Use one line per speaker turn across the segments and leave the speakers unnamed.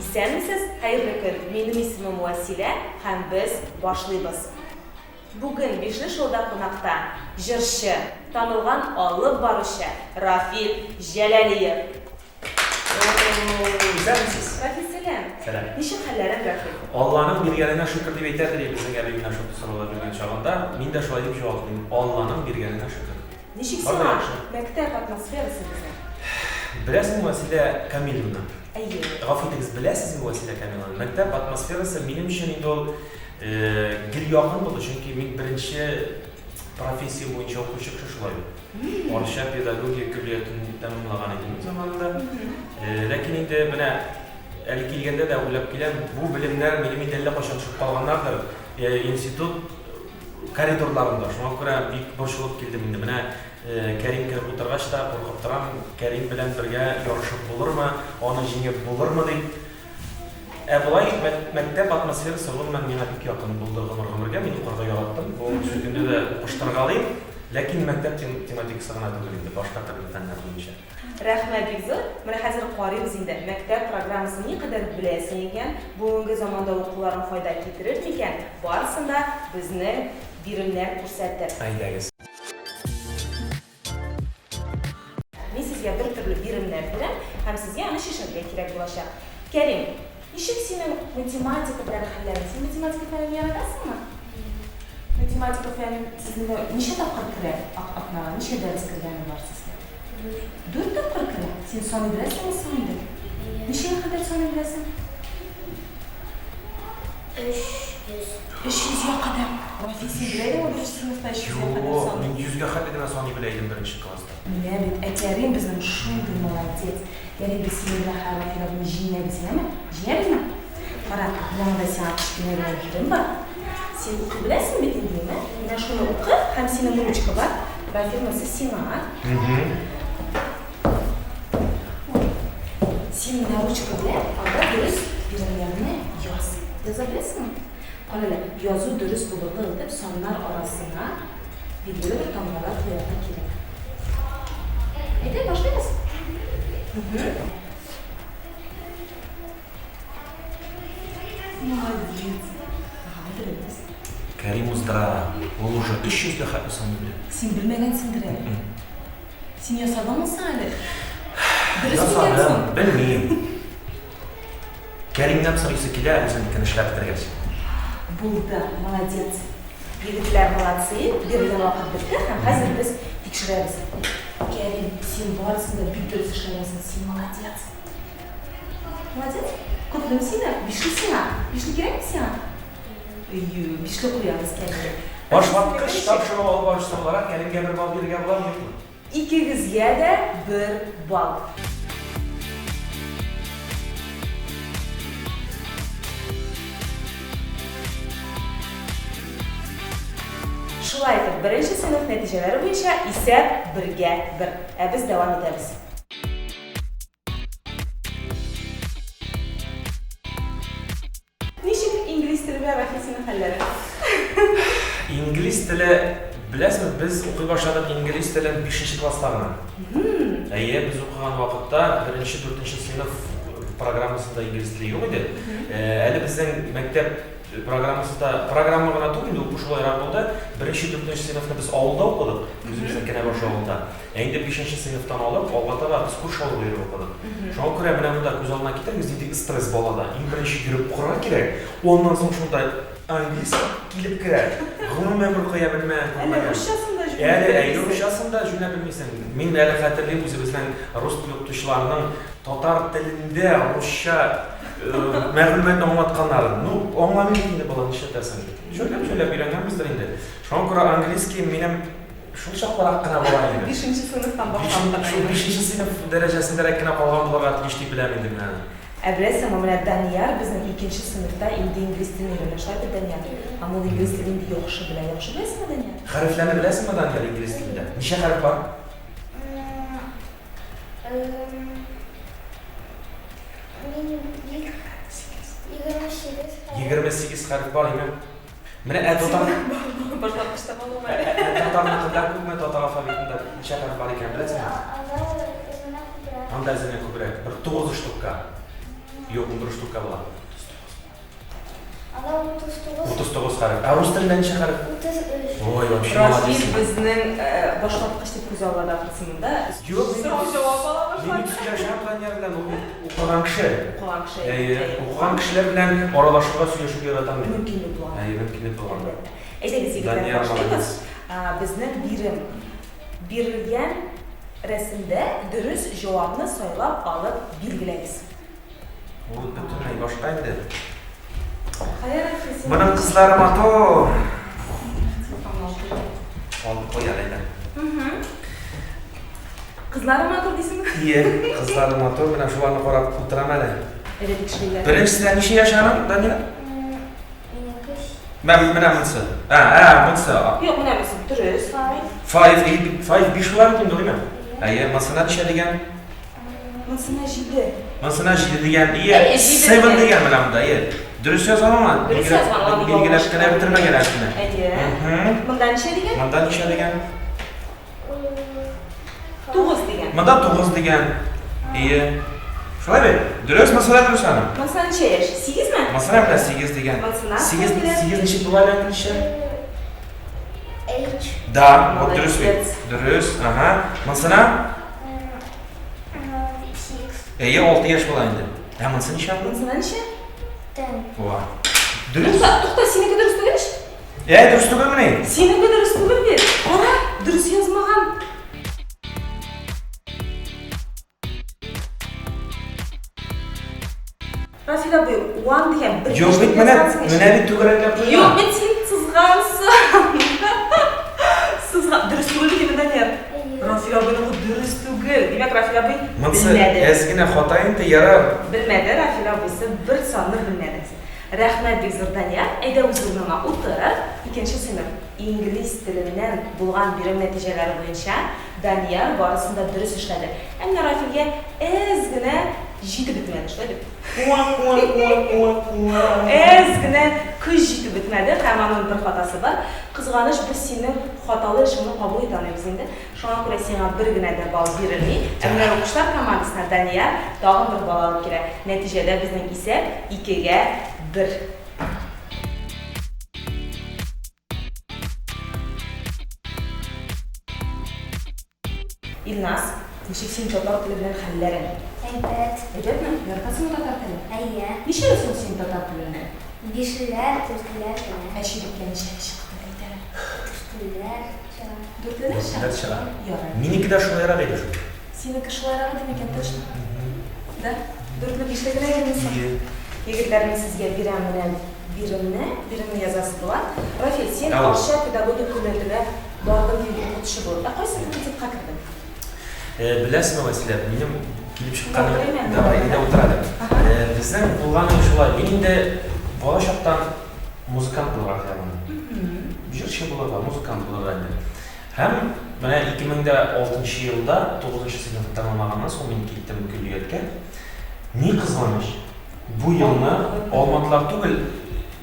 Исәнмесез, хәерле көн. Минем исемем Василә һәм без башлыйбыз. Бүген 5нче шоуда кунакта җырчы, танылган алып баручы Рафил Җәләлиев.
Исәнмесез?
Рафил, сәлам.
Сәлам.
Ничек хәлләрең, Рафил?
Алланың биргәненә шөкер дип әйтәдер безнең әби менә шул сораулар биргән чагында. Мин дә шулай дип җавап бирдем. Алланың биргәненә шөкер.
Ничек сиңа мәктәп атмосферасы безнең?
Беләсезме, Василә Камиловна?
Әйе.
Гафитегез, беләсезме, Василә Камиловна? Мәктәп атмосферасы минем өчен инде ул гел якын булды, чөнки мин беренче профессия буенча укучы кеше шулай. Орысча педагогия көллиятен тәмамлаган идем заманында. Ләкин инде менә әле килгәндә дә уйлап киләм, бу белемнәр минем инде әллә кайчан төшеп калганнардыр. Институт коридорларында. Шуңа күрә бик борчылып килдем инде. Менә Кәрим кереп утыргач та куркып торам, Кәрим белән бергә ярышып булырмы, аны җиңеп булырмы дип. Болай мәктәп атмосферасы гомумән миңа бик якын булды гомергә, мин укырга яраттым. Бу көндә дә укыштыргалыйм, ләкин мәктәп тематикасы гына түгел инде, башка төрле фәннәр буенча.
Рәхмәт бик зур. Менә хәзер карыйбыз инде. Мәктәп программасын никадәр беләсең икән, бүгенге заманда укуларың файда китерер микән? Барысын да безнең биремнәр күрсәтер.
Әйдәгез.
Мин сезгә бер төрле биремнәр бирәм һәм сезгә аны шишәргә кирәк булачак. Кәрим, ничек синең математика белән хәлләрең? Син математика фәнен яратасыңмы? Математика фәнен сезне ничә тапкыр керә? Атнага ничә дәрес кергәне бар сезгә? 4 тапкыр керә. Син саны беләсеңме санды? Ничәгә кадәр саны беләсең? 300-гә кадәр. Профессия беләйдеңме беренче сыйныфта 300-гә кадәр
Юк,
санды?
мин 100-гә хәтле генә саный белә идем беренче класста.
Менә бит әтәрем безнең шундый молодец. Яни без сине белән Рафиловны җиңәбез, әме? Җиңәбезме? Кара, менә сиңа кечкенә генә бирем бар. Син укый беләсең бит инде, әме? Менә шуны укы, һәм синең ручка бар. Рафиловнасы сиңа. Син менә ручка белән анда дөрес биремнәрне яз. Яза беләсеңме? Кара, язу дөрес булырга итеп саннар арасына билгеле бер тамгалар куярга кирәк. Әйдә, башлыйбыз. Молодец.
Кәрим уздыра. Ул уже 300-гә хәтле саный белә.
Син белмәгәнсеңдер әле. Син ясадыңмы әле?
Ясадым, белмим. Кәримнән сорыйсы килә, үзенекен эшләп бетергәч.
Булды, молодец. Егетләр молодцы, биргән вакыт бетте һәм хәзер без тикшерәбез. Кәрим, син барысын да бик дөрес эшләгәнсең, син молодец. Молодец? Котлым сиңа, бишле сиңа. Бишле кирәкме сиңа? Бишле куябыз Кәримгә.
Башваткыч тапшыру алып баручысы буларак Кәримгә бер бал бирергә буламы, юкмы?
Икегезгә дә 1 бал. Шулай итеп, беренче сыйныф нәтиҗәләре буенча исәп 1-гә 1. Ә без дәвам итәбез. Ничек инглиз теле белән Рафил синең хәлләрең?
Инглиз теле, беләсезме, без укый башладык инглиз телен 5нче класста гына. Әйе, без укыган вакытта 1-4нче сыйныф программасында инглиз теле юк иде. Әле безнең мәктәп программа гына түгел, ул шулайрак булды. 1-4нче сыйныфны без авылда укыдык, үзебезнең Кенәбаш авылында. Әйдә 5нче сыйныфтан алып, алга таба без күрше авылда укыдык. Шуңа күрә менә монда күз алдына китерегез, нинди стресс балада. Иң беренче йөреп укырга кирәк. Оннан соң шунда англис килеп керә. Гомумән бер кая белмәгән.
Әле русчасында
русчасында җүнә белмисең. Мин әле хәтерлим үзебезнең рус теле укытучыларының татар телендә русча мәгълүмат аңлатканнарын. Ну, аңламый инде бала нишләтәсең. Шөйләп өйрәнгәнбездер инде. Шуңа күрә английский минем шул чакларак кына була иде.
5нче сыйныфтан башлаганда.
5нче сыйныф дәрәҗәсендәрәк кенә калган булырга тиеш дип беләм инде менә.
Ә беләсеңме, менә Данияр безнең 2нче сыйныфта инде инглиз телен өйрәнә. Шулай итеп Данияр. Һәм ул инглиз телен инде яхшы белә. Яхшы беләсеңме, Данияр?
Хәрефләрне беләсеңме, Данияр, инглиз телендә? Ничә хәреф бар? 28 хәреф бар име. Менә
Башлагычта булмый.
Татарныкында күпме татар алфавитында ничә хәреф бар икән беләсеңме? Анда әзенә күбрәк. 9 штукка. Yok, 11 штука була.
Ana 39.
39 harf. Rus tilida necha harf?
33.
Oy, вообще
Rafil
молодец.
bizning boshlatqich deb ko'z oldida qismida.
Yo'q,
So'rov javob ola
Meni
boshladi.
uchrashgan bilan yerdan o'qigan kishi.
Qo'lan kishi.
O'qigan kishilar bilan oralashishga, suylashishga yarataman.
Mumkinlik bor.
Mumkinlik bor.
Aytaylik yigitlar,
Daniel
boshlaymiz.
молодец.
Bizning berilgan rasmda durust javobni saylab olib belgilaymiz.
Bu butunlay boshqa edi.
Xayr,
Mening qizlarim ato. Olib qo'yaylik.
Qizlarim ato deysizmi?
Iye, qizlarim ato, mana shularni qarab o'tiraman.
Evet, ishlaylar.
Birinchisidan necha yasharim, Daniel?
Minus
Mana bunisi. Bunisi.
Yo'q, mana biz durust.
5 bo'lar ekan, to'g'rimi? Masalan, necha degan?
Masana jidi.
Masalan, jidi degan, iye,
Jidi
7
degan.
degan bilan bunda, iye. Durust yozaman.
Durust yozaman,
Belgilashgina bitirmagan ashuni.
Aytdi. Bundan necha degan?
Bundan necha degan?
9 degan.
Bunda 9 degan. Iye. Shunday, durust masalan durustmi?
Masana necha yosh? 8 mi?
Masalan, 8 degan.
Masalan,
8 necha bo'ladi ekan?
H.
Da, bu
Молодец.
durust. Durust, aha. Masalan,
6.
6 yosh bo'ladi endi. Hammasi necha?
Masana necha?
10.
Voy. Durust.
To'xta, seniki durust tugalish.
Durust tug'ilmang.
Seniki durust tugul ber. Qara, durust yozmagan. Rafila bu 1 degan bir
Yo'q, men mana bu tug'ilgan qo'ydim.
Yo'q, men sen chizgansan. Sizga durust tugul degandan yer. Rafila bu durust tugul. Demak, Rafila bu
Mınsı
bilmedi.
ezgine xotayın da yarar.
Bilmedi, Rafila bu bir sonini bilmedi. Rahmat Bekzurdanya, ayda o'zimga o'tirib, ikkinchi sinf ingliz tilidan bo'lgan birim natijalari bo'yicha Daniel borasida durust ishladi. Endi Rafilga ezgina jiti bitmadi, shular deb. Ezgina ko'z jiti bitmadi, hammaning bir xatosi bor. Qizg'anish bu seni xatoli ishingni qabul eta olmaymiz endi. Shunga ko'ra senga birgina da ball berilmay, endi o'qishlar komandasida Daniel tag'in bir ball olib keladi. Natijada bizning esa 2 ga 1. İlnaz, nişik sen tatar tili bilen hallarin.
Evet.
Edetmi? Yarqasın tatar tili?
Ayya.
Nişe olsun sen tatar tilini?
Bishlar, turklar bilan.
Aşirikken nişe aşıqda deydiler.
Turklar.
Dörtler aşağı?
Dört şala.
Yok.
Meniki de şuna yarar edi.
Seni kışlayarağı demek en точно. Da? Dörtlü işlegine gelmişsin.
İyi.
Yigitlerin sizge birimni yazası bular. Rafil, sen
Tamam.
Arşa pedagogik kollejida bordin deydi o'qituvchi bo'lib. Qaysi institutga kirding?
Bilasizmi Vasila, benim kelib chiqqanim
To'g'rimi?
davayida o'tiradi. Bizning bo'lgani shulay. Men de bolashaqdan muzikant bo'lgan ekanman. Bir şey bo'ladi, muzikant bo'ladi. Ham mana 2006-yilda 9-sinfni tamomlagandan so'ng men ketdim bu kulliyatga. Ne qizg'anish. Bu yilni Olmatilar tugul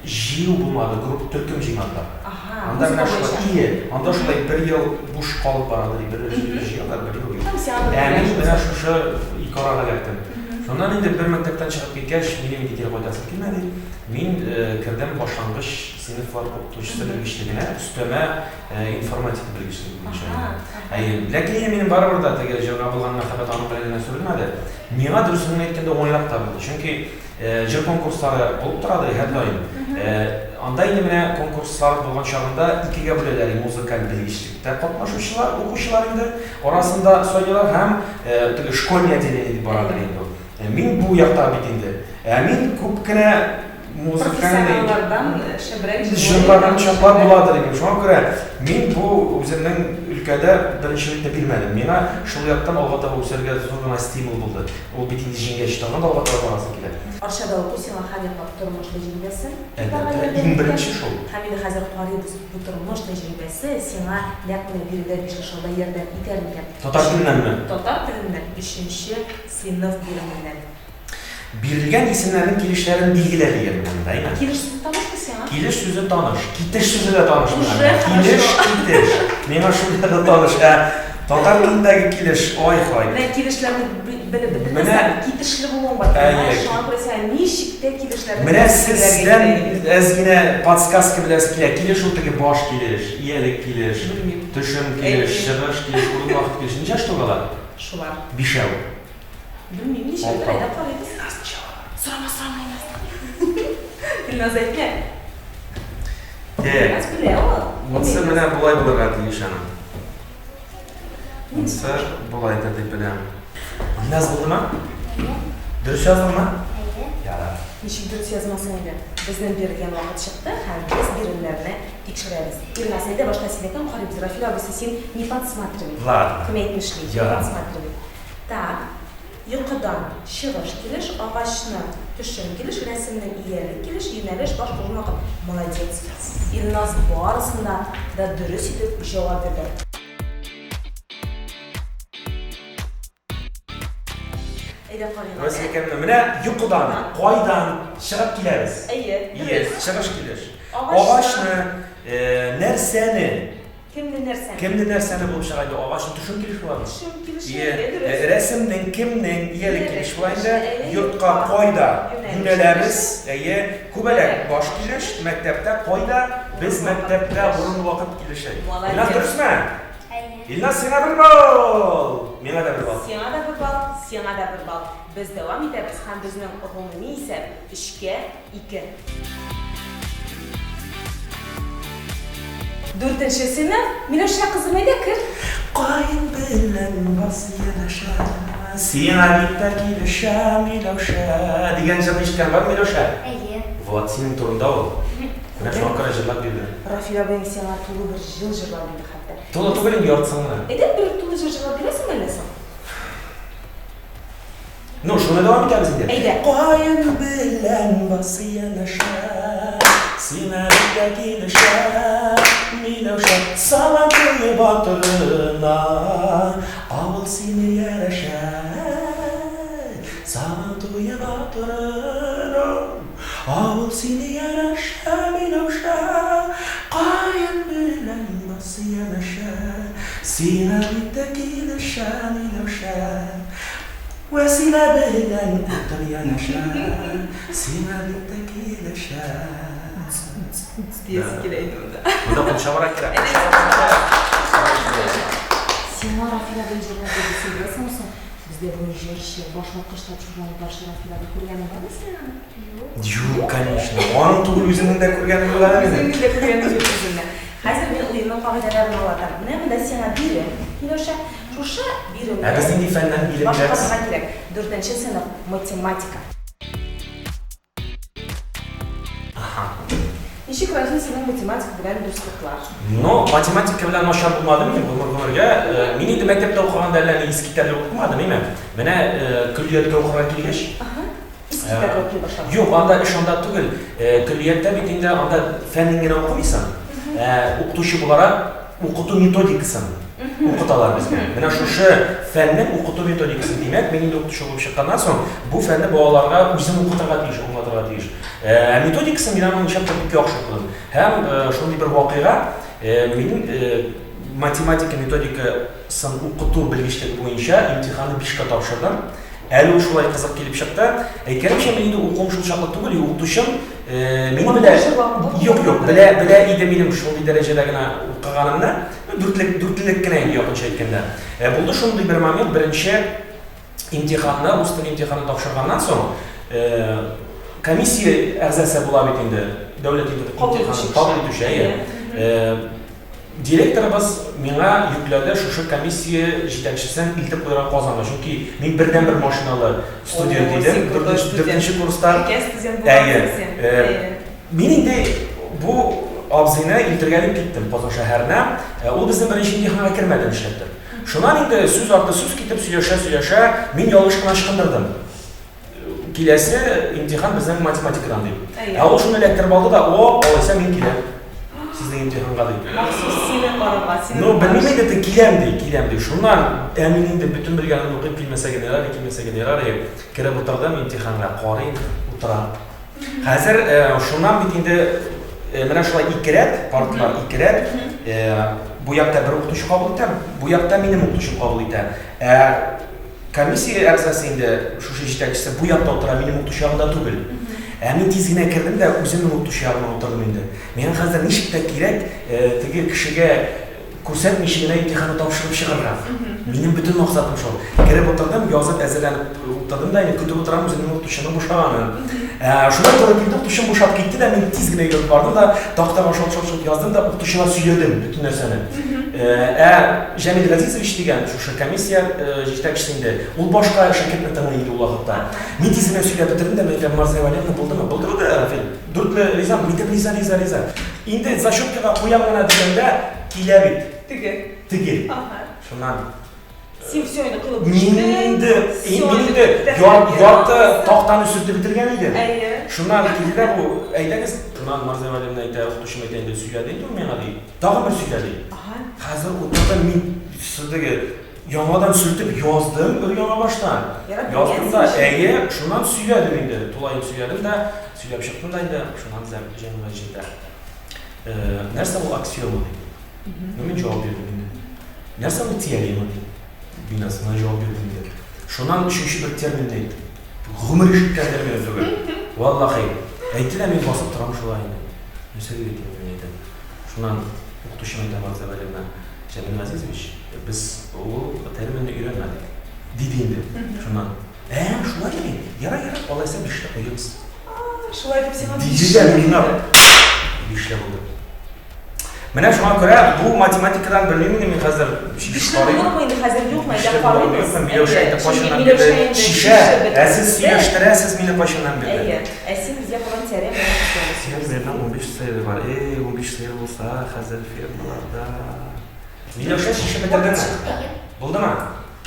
jiyu bo'lmadi, guruh turkum jiymanlar.
Aha.
Anda mana shulay iyi. Anda shulay bir yil bo'sh qolib boradi, bir jiylar, bir yil. Yani mana shu ikora qilyaptim. Shundan endi bir maktabdan chiqib ketgach, meni kelib qo'ytasi kelmadi. Men kirdim boshlang'ich sinflar o'qituvchisi bilgichligine, ustma informatika bilgichligine. Lekin mening baribir ataga javob bo'lgandan xabar olib bilan so'ralmadi. Menga durustini aytganda o'ynaqda bo'ldi. Chunki jir konkurslari bo'lib turadi har doim. Anda endi mana konkurslar bo'lgan chog'ida ikkiga bo'linadi muzikal bilgichlikda qatnashuvchilar, o'quvchilar endi orasida so'ylar ham shkolniy отделение deb boradi endi. Men bu yoqda endi. Men ko'pgina
professionallardan
Jırlardan çaplar buladır edim. Şuna göre men bu o'zimning ülkede birinchilikda bilmedim. Mena şulayatdan alg'ata o'sarga zo'rgina stimul bo'ldi. U bitinchi jinga ishtaganda alg'ata borasi keladi.
Arshada o'qisang Hamidning turmush tajribasi.
Eng birinchi shu.
Hamid hozir qori bu turmush tajribasi senga naqli birida beshashada yerda yetarlikan.
Tatar tilidanmi?
Tatar tilidan 3-sinf birimidan.
Berilgan isimlarning kelishlarini belgilaydigan bundaymi?
Kelish so'zi tanishmi sen?
Kelish so'zi tanish, ketish so'zi da tanish.
Уже
Kelish, ketish. Menga shu yerda tanish. Татар тіліндегі килеш, ой-хой.
Мен килешләрне белеп
Менә-
бетермәсәм, китешле булуым бар.
Әйе.
Шуңа күрә син ничек килешләрне
Менә сездән әзгенә подсказка беләсе килә. Килеш ул теге баш килеш, иялек килеш,
Белмим.
төшем килеш, чыгыш килеш, урын вакыт килеш. Ничә штугалар?
Шулар.
Бишәү.
Белмим, ничек
Алты.
әйдәп карыйбыз. Сорама, Илназ әйтмә. Илназ белә ул.
Монсы менә булай булырга тиеш аны. Монсы булай да дип беләм. Илназ булдымы? Дөрес яздыңмы?
Әйе.
Ярар.
Ничек дөрес язмасын инде. Безнең биргән вакыт чыкты һәм без биремнәрне тикшерәбез. Илназ әйтә, башта синекен карыйбыз. Рафил абыйсы син не подсматривай.
Ладно.
Кем әйтмешли, не
Я.
подсматривай. Так, йокыдан чыгыш килеш, агачны төшем килеш, рәсемнең иялек килеш, юнәлеш баш булган вакыт. Молодец. Илназ барысында да дөрес итеп җавап бирде. Әйдә карыйбыз.
Мәсәлән, менә йокыдан, кайдан чыгып киләбез.
Әйе,
Yes,
дөрес.
чыгыш килеш.
Агачны-
Агачны, нәрсәне,
Кемне нәрсәне?
кемне нәрсәне булып чыга иде? Агачны төшем килеш була.
Төшем килеш,
Дөрес. Рәсемнең кемнең иялек килеш була инде?
Әйе.
Йортка кайда
Юнәлеш.
юнәләбез? Әйе, күбәләк баш килеш, мәктәптә кайда? Без мәктәптә урын вакыт килешә.
Молодец.
Илназ дөресме?
Әйе.
Илназ сиңа бер бал. Миңа да бер бал.
Сиңа да бер бал, сиңа да бер бал. Без дәвам итәбез һәм безнең гомуми исәп 3-2. Дүртенчесенә Миләүшә кызым әйдә кер.
Кайын белән басыянаша, сиңа биттә килешә Миләүшә. Дигән җыр ишеткән бар Миләүшә?
Әйе.
Вот синең турында ул. Менә шуңа күрә җырлап бирде.
Рафил абый сиңа тулы бер җыл җырлап бирде хәтта.
Тулы түгел инде яртысыңны.
Әйдә бер тулы җыр җырлап бирәсеңме әллә соң?
Ну, шуны дәвам итәбез инде.
Әйдә.
Кайын белән басыянаша, сиңа биттә килешә Миләүшә. Салам куе батырына, авыл сине яраша. Салам туе батырына, авыл сине яраша Миләүшә. Кайын белән басыянаша, сиңа биттә килешә Миләүшә. Вәсилә белән утыр янаша, сиңа биттә килешә.
Диәсе килә иде монда.
Монда кончабарак кирәк.
Сиңа Рафил абый җырлап бирде, беләсеңме соң? Бездә бу җырчы башлангыч тапшырган башы Рафил абый күргәнең бармы синең?
Юк, конечно. Аның түгел үзеңнең дә күргәнең була инде.
Үзеңне дә күргәнең юк үзеңне. Хәзер мен уенның кагыйдәләрен аңлатам. Менә монда сиңа бирем. Миләүшә, шушы бирем.
Ә без нинди фәннән билеп
Башка
бирәбез?
кызга кирәк. 4-нче сыйныф математика. Ничек Рафил синең математика белән дуслыклар?
Ну, математика белән начар булмадым мин гомергә. Мин инде мәктәптә укыганда әллә ни искитәрлек укымадым, әйме. Менә көллияткә укырга килгәч,
Искитәр укый башладым.
юк, анда эш анда түгел. Көллияттә бит инде анда фәннең генә укымыйсың. Укытучы буларак укыту методикасын укыталар безгә. Менә шушы фәннең укыту методикасын димәк, мин инде укытучы булып чыкканнан соң, бу фәнне балаларга үзем укытырга тиеш, аңлатырга тиеш. Методикасын мин аны ничек бик яхшы укыдым. Һәм шундый бер вакыйга, мин математика методикасын укыту белгечлеге буенча имтиханны 5 ка тапшырдым. Әле ул шулай кызык килеп чыкты. Әйткәнчә, мин инде укуым шул чаклы түгел, укытучым мине белә. Юк, белә иде минем шундый дәрәҗәдә генә укыганымны, дүртлек кенә инде якынча әйткәндә. Булды шундый бер момент, беренче имтиханны, устын имтиханны тапшырганнан соң, комиссия әгъзасы була бит инде, дәүләт имтиханны кабул итүче. Директорыбыз миңа йөкләде шушы комиссия җитәкчесен илтеп куйган Казанга, чөнки мин бердән-бер машиналы студент идем, 4-нче курста. Мин инде бу абзыйны илтергә дип киттем Казан шәһәренә. Ул безнең беренче имтиханга кермәде эшләтте. Шуннан инде сүз арты сүз китеп сөйләшә, мин ялгыш кына ычкындырдым. Киләсе имтихан безнең математикадан дип. Ул шуны эләктереп алды да, алайса мин киләм. Сезнең имтиханга дип.
Махсус сине карарга, сине.
Ну, белмим инде киләм ди. Шуннан мин инде бүтән белгәнне укып килмәсә генә ярар, кереп утырдым имтиханга, карыйм, утырам. Хәзер шуннан бит инде менә шулай 2 рәт, партлар 2 рәт, bu yakta bir o'qituvchi qabul etam, bu yakta mening o'qituvchim qabul etam. Komissiya a'zosida shu yetakchisi bu yoqda o'tiradi, mening o'qitush yog'ida tugul. Men tezgina kirdimda o'zimning o'qitush yog'imda o'tirdim endi. Men hozir nechta kerak tegi kishiga ko'rsatmishigina imtihonni topshirib chiqaram. Mening butun maqsadim shu. Kirib o'tirdim, yozib azarlanib o'tirdimda, endi kutib o'tiraman o'zimning o'qitishimni bo'shaganim. Shundan ko'ra ketdi, o'qitishim bo'shab ketdi-da, men tezgina yurib bordim-da, taqtaga shol yozdim-da, o'qitishimni suyladim butun narsani. Jamil Razizovich degan shu komissiya yetakchisida u boshqa shaklda tanlaydi u vaqtda. Men tezgina suylab bitirdim-da, men Marziya Valyevna bo'ldimi? Bo'ldi, Rafil. Durtli rizam, bitta riza. Endi zashotka qo'yaman deganda kelabit. Tigi. Shundan
Sen всё-ni qilib
endi yotda taqtani sudda bitirgan edi. Shundan keldi bu aytasiz, shundan Marziya Valyevna o'qitishim aytganda suyladi endi menga deydi. Tag'in bir suyladi. Hozir o'tirdim men sizdagi yong'oqdan surtib yozdim bir yong'oq boshdan. Yozdimda, shundan suyladim endi. To'layib suyladim-da, suylab chiqdim-da endi shundan jamiyatda. Narsa bu aksiyoma deydi. Nima javob berdim endi? Narsa bu teorema deydi. Binasına cevap verdim dedi. Şundan üçüncü bir termin deydi. Gümür işitken termin özüge. Vallahi ayttiler men basıp turam şulayını. Mesela aytdim neydi? Şundan o'qitishim aytdim Marziya Valyevna. Jamil Azizovich, biz o terminni öğrenmedik. Dedi endi. Şundan. Şulaymi? Yara olaysa bir işle koyuyoruz.
Şulay deb sen
bir işle buldu. Mana shunga ko'ra bu matematikadan bilmayman men hozir
ishlarni yo'qmaydi, hozir yo'qmaydi, qolmaymiz.
Milosha aytib qo'shimdan berdi. Shisha, siz suylashtirasiz meni qo'shimdan berdi.
Sen bizga falan teorema o'qitasiz.
Mendan 15 sayr bor. 15 sayr bo'lsa, hozir fermalarda. Milosha shisha bitirdimi? Bo'ldimi?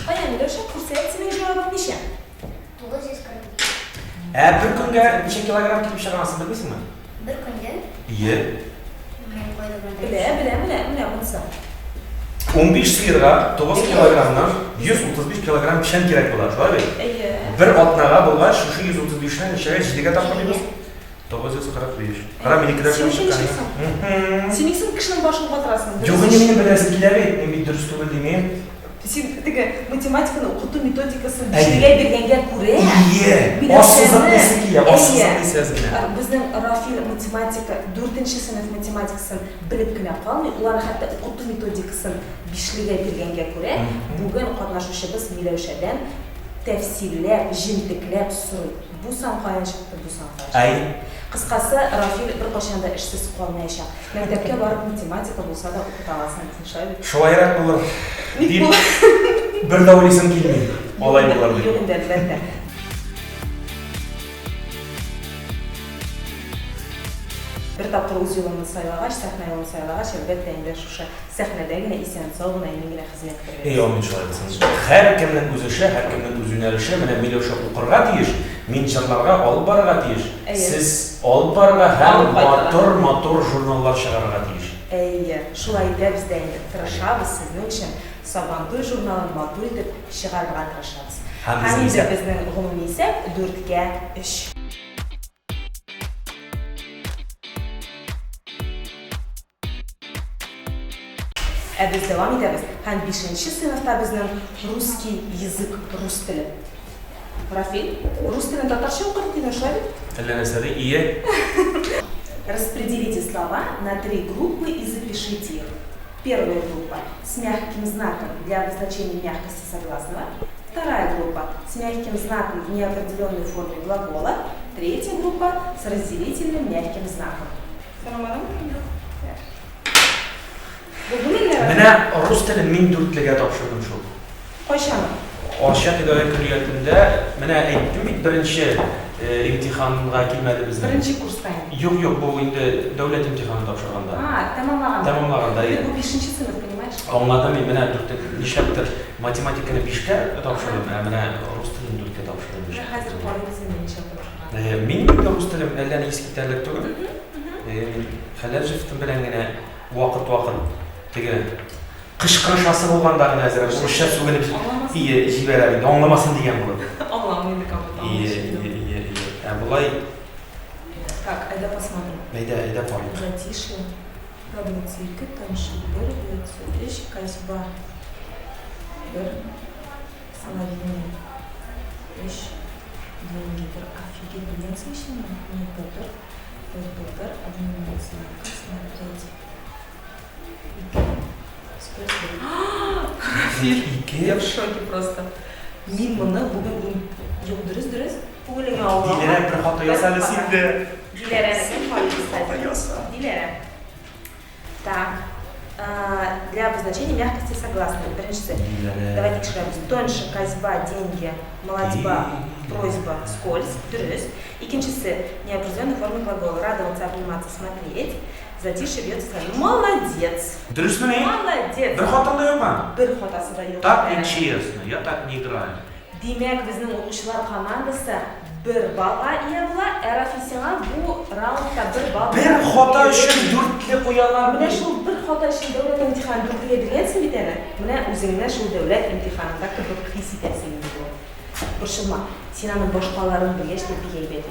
Qani Milosha ko'rsatsin javobini necha?
940.
Bir kunga necha kilogramm kelib chiqarsizmi bilmaysizmi?
Bir kunga?
Iye.
Bile, bunsa.
15 sıyırga 9 kilogramdan 135 kilogram pişen gerek bular, şöyle. Bir otnağa bulgar, şu 135'den neçeye ciddiye takmalıyız? 945. Kara minikler şunu çıkan.
Sen ikisini kışının başına batırasın.
Yok, benim bilirsin kileri, ben bir dürüst bildiğim.
Sen matematikani o'qituv metodikasini tushungan berganga ko'ra, bizning Rafil matematika 4-sinf matematikasini bilibgina qolmay, ularni hatto o'qutuv metodikasini bishliga berganga ko'ra, bugun qatnashuvchimiz Miloshadan tafsillab, jintiklab so'raydi. Bu sanqayan chiqdi, bu sanqayan. Qisqasi, Rafil bir qachonda ishsiz qolmaydi. Maktabga borib matematika bo'lsa-da o'qita olasan, tushunishadi.
Sho'ayrat bo'lar. Bir de o'ylasam kelmaydi. Olay bo'lar deb.
Yo'q, endi albatta. Bir taqdir o'z yo'limni saylag'ach, sahna yo'lini saylag'ach, albatta endi o'sha sahnadagina eson-sog'gina menga xizmat qiladi.
Amin sho'ayratsan. Har kimning o'z ishi, har kimning o'z yo'nalishi, mana Milosha o'qirga tegish, menchirlarga olib borga tegish. Siz olib borga ham motor jurnallar chiqarga tegish.
Shulay deb bizda endi tirishamiz sizning uchun. Sabandoy jurnalini motor etib chiqarishga tirishamiz. Hamda bizning umumiy hisob 4 ga 3. Biz devam edemiz. 5-sınıfta bizning russkiy язык, rus tili. Rafil, rus tilini tatarcha o'qitdingmi, shulay?
Tillanasari iya.
Распределите слова на 3 группы и запишите их. Первая группа с мягким знаком для обозначения мягкости согласного. Вторая группа с мягким знаком в неопределенной форме глагола. Третья группа с разделительным мягким знаком.
Mana rus tilini men 4 topshirdim shu.
Qo'shaman.
Orshaq idora kulliyatida mana aytdim, birinchi imtihonga kelmadi bizning.
Birinchi kursda.
Yo'q, bu endi davlat imtihoni topshirganda.
Tamomlaganda.
Bu
5-sınıf, понимаешь?
Anladım, men mana 4 nishabdir matematikani 5 ga topshirdim, mana rus tilini 4 ga topshirdim.
Hozir qo'lingizda necha topshirgan?
Men rus tilim eldan eski tillar tugul. Xalarjevtim bilangina vaqt degan qishqirish asr bo'lgandan nazar ruscha so'zlanib jiberadi, anglamasin degan bo'ladi.
Anlamaydi
Bulay.
Так, айда посмотрим.
Ayda qo'ying.
Затишье. Таблица 2, таншы 1, лицо 3, кайсба 1, соловьиный 3, деньги 1. Офигеть, блин, смешно. Не Петр, одноименная смотреть. Я в шоке просто. Мен мұны бүгін жоқ дұрыс көңіліңе алға.
Дилера бір хата ясалы сенде.
Дилера. Так. Для обозначения мягкости согласны. Давайте текшіреміз. Тоньше, кайсба, деньги, молодьба, просьба, скользь, дұрыс. Икенчisi, неопределенной формы глагола. Радоваться, обниматься, смотреть. Затише бьется сами. Молодец.
Дұрыс міне?
Молодец.
Бір хатында yok mu?
Bir xotası da yok.
Так нечестно, я так не играю.
Demek bizning o'quvchilar komandasi 1 ballga ega bo'ldi. Professional bu raundda 1 ball.
Bir xata uchun 4 ga qo'yalar.
Mana shu bir xata uchun davlat imtihoni 4 ga bergansiz bitani. Mana o'zingni shu davlat imtihonida qilib his etasan bu. Boshqa, senani boshqalaring birga ishlab beradi.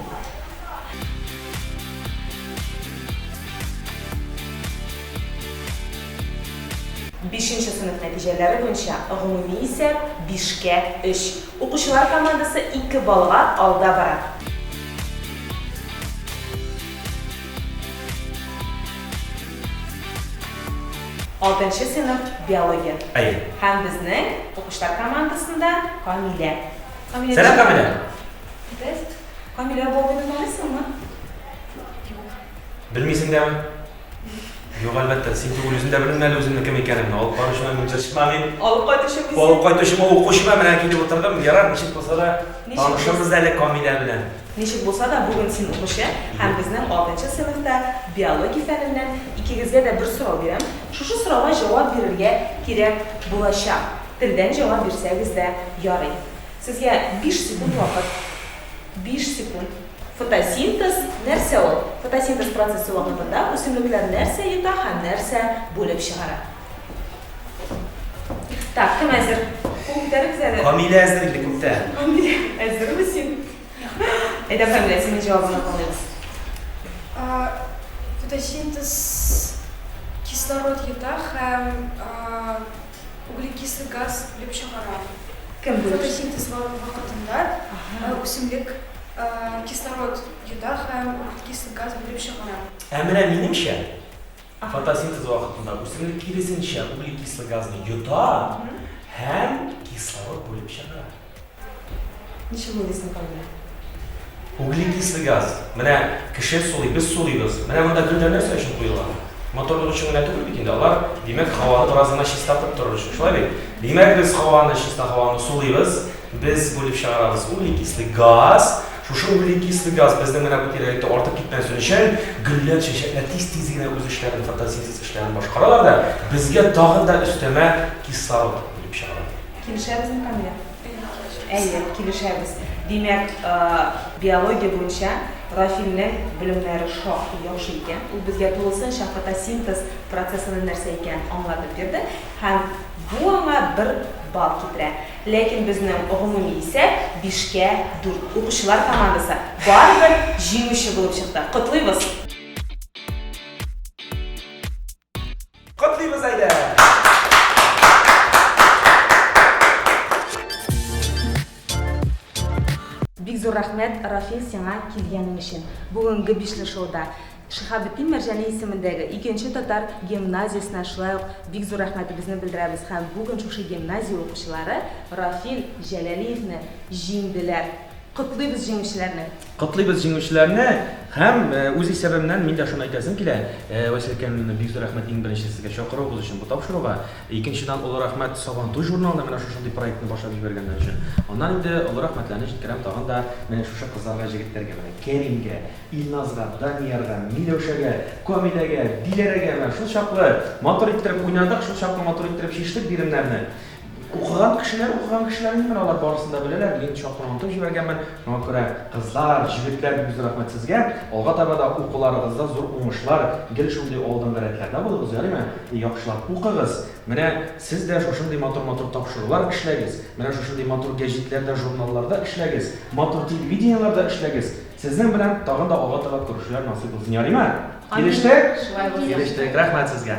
5-chi sinf natijalari bo'yicha umumiy esa 5 ga 3. O'quvchilar komandasi 2 ballga olda boradi. 6-chi sinf biologiya. Ham bizning o'quvchilar komandasida Kamila.
Selam Kamila.
Test. Kamila bo'lganini bilasizmi?
Bilmaysingmi? Yo'q albatta, sen o'zingda bilmayman, o'zimni kim ekanimni olib borishim mumkin chiqmadim.
Olib qaytishimiz.
Olib qaytishim o'qishim bilan kelib o'tirdim. Yarar nechik bo'lsa-da, tanishimizda Kamila bilan.
Nechik bo'lsa-da, bugun sen o'qishi ham bizning 6-chi sinfda biologiya fanidan ikkingizga da bir savol beraman. Shu savolga javob berishga kerak bo'lashaq. Tildan javob bersangiz-da yoring. Sizga 5 sekund vaqt. 5 sekund. Fotosintez narsa ol. Fotosintez prosesi vaqtida o'simliklar narsa yutadi, ham narsa bo'lib chiqaradi. Так, kim hazır? Ko'tarib
Kamila hazırlıklı ko'ta.
Kamila hazır mısın? Ayda Kamila, senin cevabını alalım.
Фотосинтез кислород еда һәм углекислый газ үлеп чыгара.
Кем bu?
Фотосинтез вакытында үсемлек кислород еда һәм углекислый газ үлеп чыгара.
Әмірә меніңше, фотосинтез вақытында өсімдік керісінше углекислый газны yutar, һәм кислород бөліп шығарады.
Ничего не дейсің Камила?
Углекислый газ. Міне кіші солай, біз солайбыз. Міне мұнда гүлдер нәрсе үшін қойылады. Моторлық үшін міне түгіл бекенде. Олар демек хауаны біразына шистатып тұрыр үшін. Шылай бек. Демек біз хауаны солайбыз, біз бөліп шығарамыз углекислый газ. Шушы углекислый газ біздің міне көтерелікті артып кетпен үшін гүллер шешеклер тез-тезгіне өз ішлерін, фотосинтез ішлерін башқаралар да бізге тағы да үстеме кислород бөліп шығарады.
Келішеміздің Камила? Әйе, келішеміз. Демек, биология бойынша Рафилнің білімлері шоқты яқшы екен. Ол бізге толысынша фотосинтез процесінің нәрсе екен аңлатып берді. Һәм bu аңа 1 ball кетірі. Ләкин біздің ұғымым есе 5-ке 4. Оқушылар командасы барбір жеңуші болып шықты. Құтлыйбыз!
Құтлыйбыз айда!
Бик зор рахмет Рафил сеңа келгенің үшін. Бүгінгі бишлі шоуда Шихабетдин Мәржани исемендәге 2-нче татар гимназиясына шулай ук бик зур рәхмәтебезне белдерәбез һәм бүген шушы гимназия укучылары Рафил Җәләлиевне җиңделәр. Котлыйбыз җиңүчеләрне.
Котлыйбыз җиңүчеләрне һәм үз исәбемнән мин дә шуны әйтәсем килә. Василкәмне бик зур рәхмәт иң беренче сезгә чакыруыгыз өчен, бу тапшыруга. Икенчедән олы рәхмәт Сабантуй журналына менә шушындый проектны башлап җибәргәннәр өчен. Аннан инде олы рәхмәтләрне җиткерәм тагын да менә шушы кызларга, җегетләргә, менә Кәримгә, Илназга, Даниярга, Миләүшәгә, Камиләгә, Диләрәгә менә шул чаклы мотор иттереп уйнадык, шул чаклы мотор иттереп чиштек биремнәрне. Оқыган кешеләрне мен алар барысында беләләр, мин чакырып онтып җибәргәнмен. Шуңа күрә кызлар, җегетләр бик зур рәхмәт сезгә. Алга таба да укуларыгызда зур уңышлар, гел шундый алдынгы рәтләрдә булыгыз, ярыймы? Яхшылап укыгыз. Менә сез дә шушындый матур-матур тапшырулар эшләгез. Менә шушындый матур гәҗитләрдә, журналларда эшләгез. Матур телевидениеларда эшләгез. Сезнең белән тагын да алга таба күрешүләр насыйп булсын, ярыймы? Kelishdik?
Shulay bo'lsin.
Kelishdik. Rahmat sizga.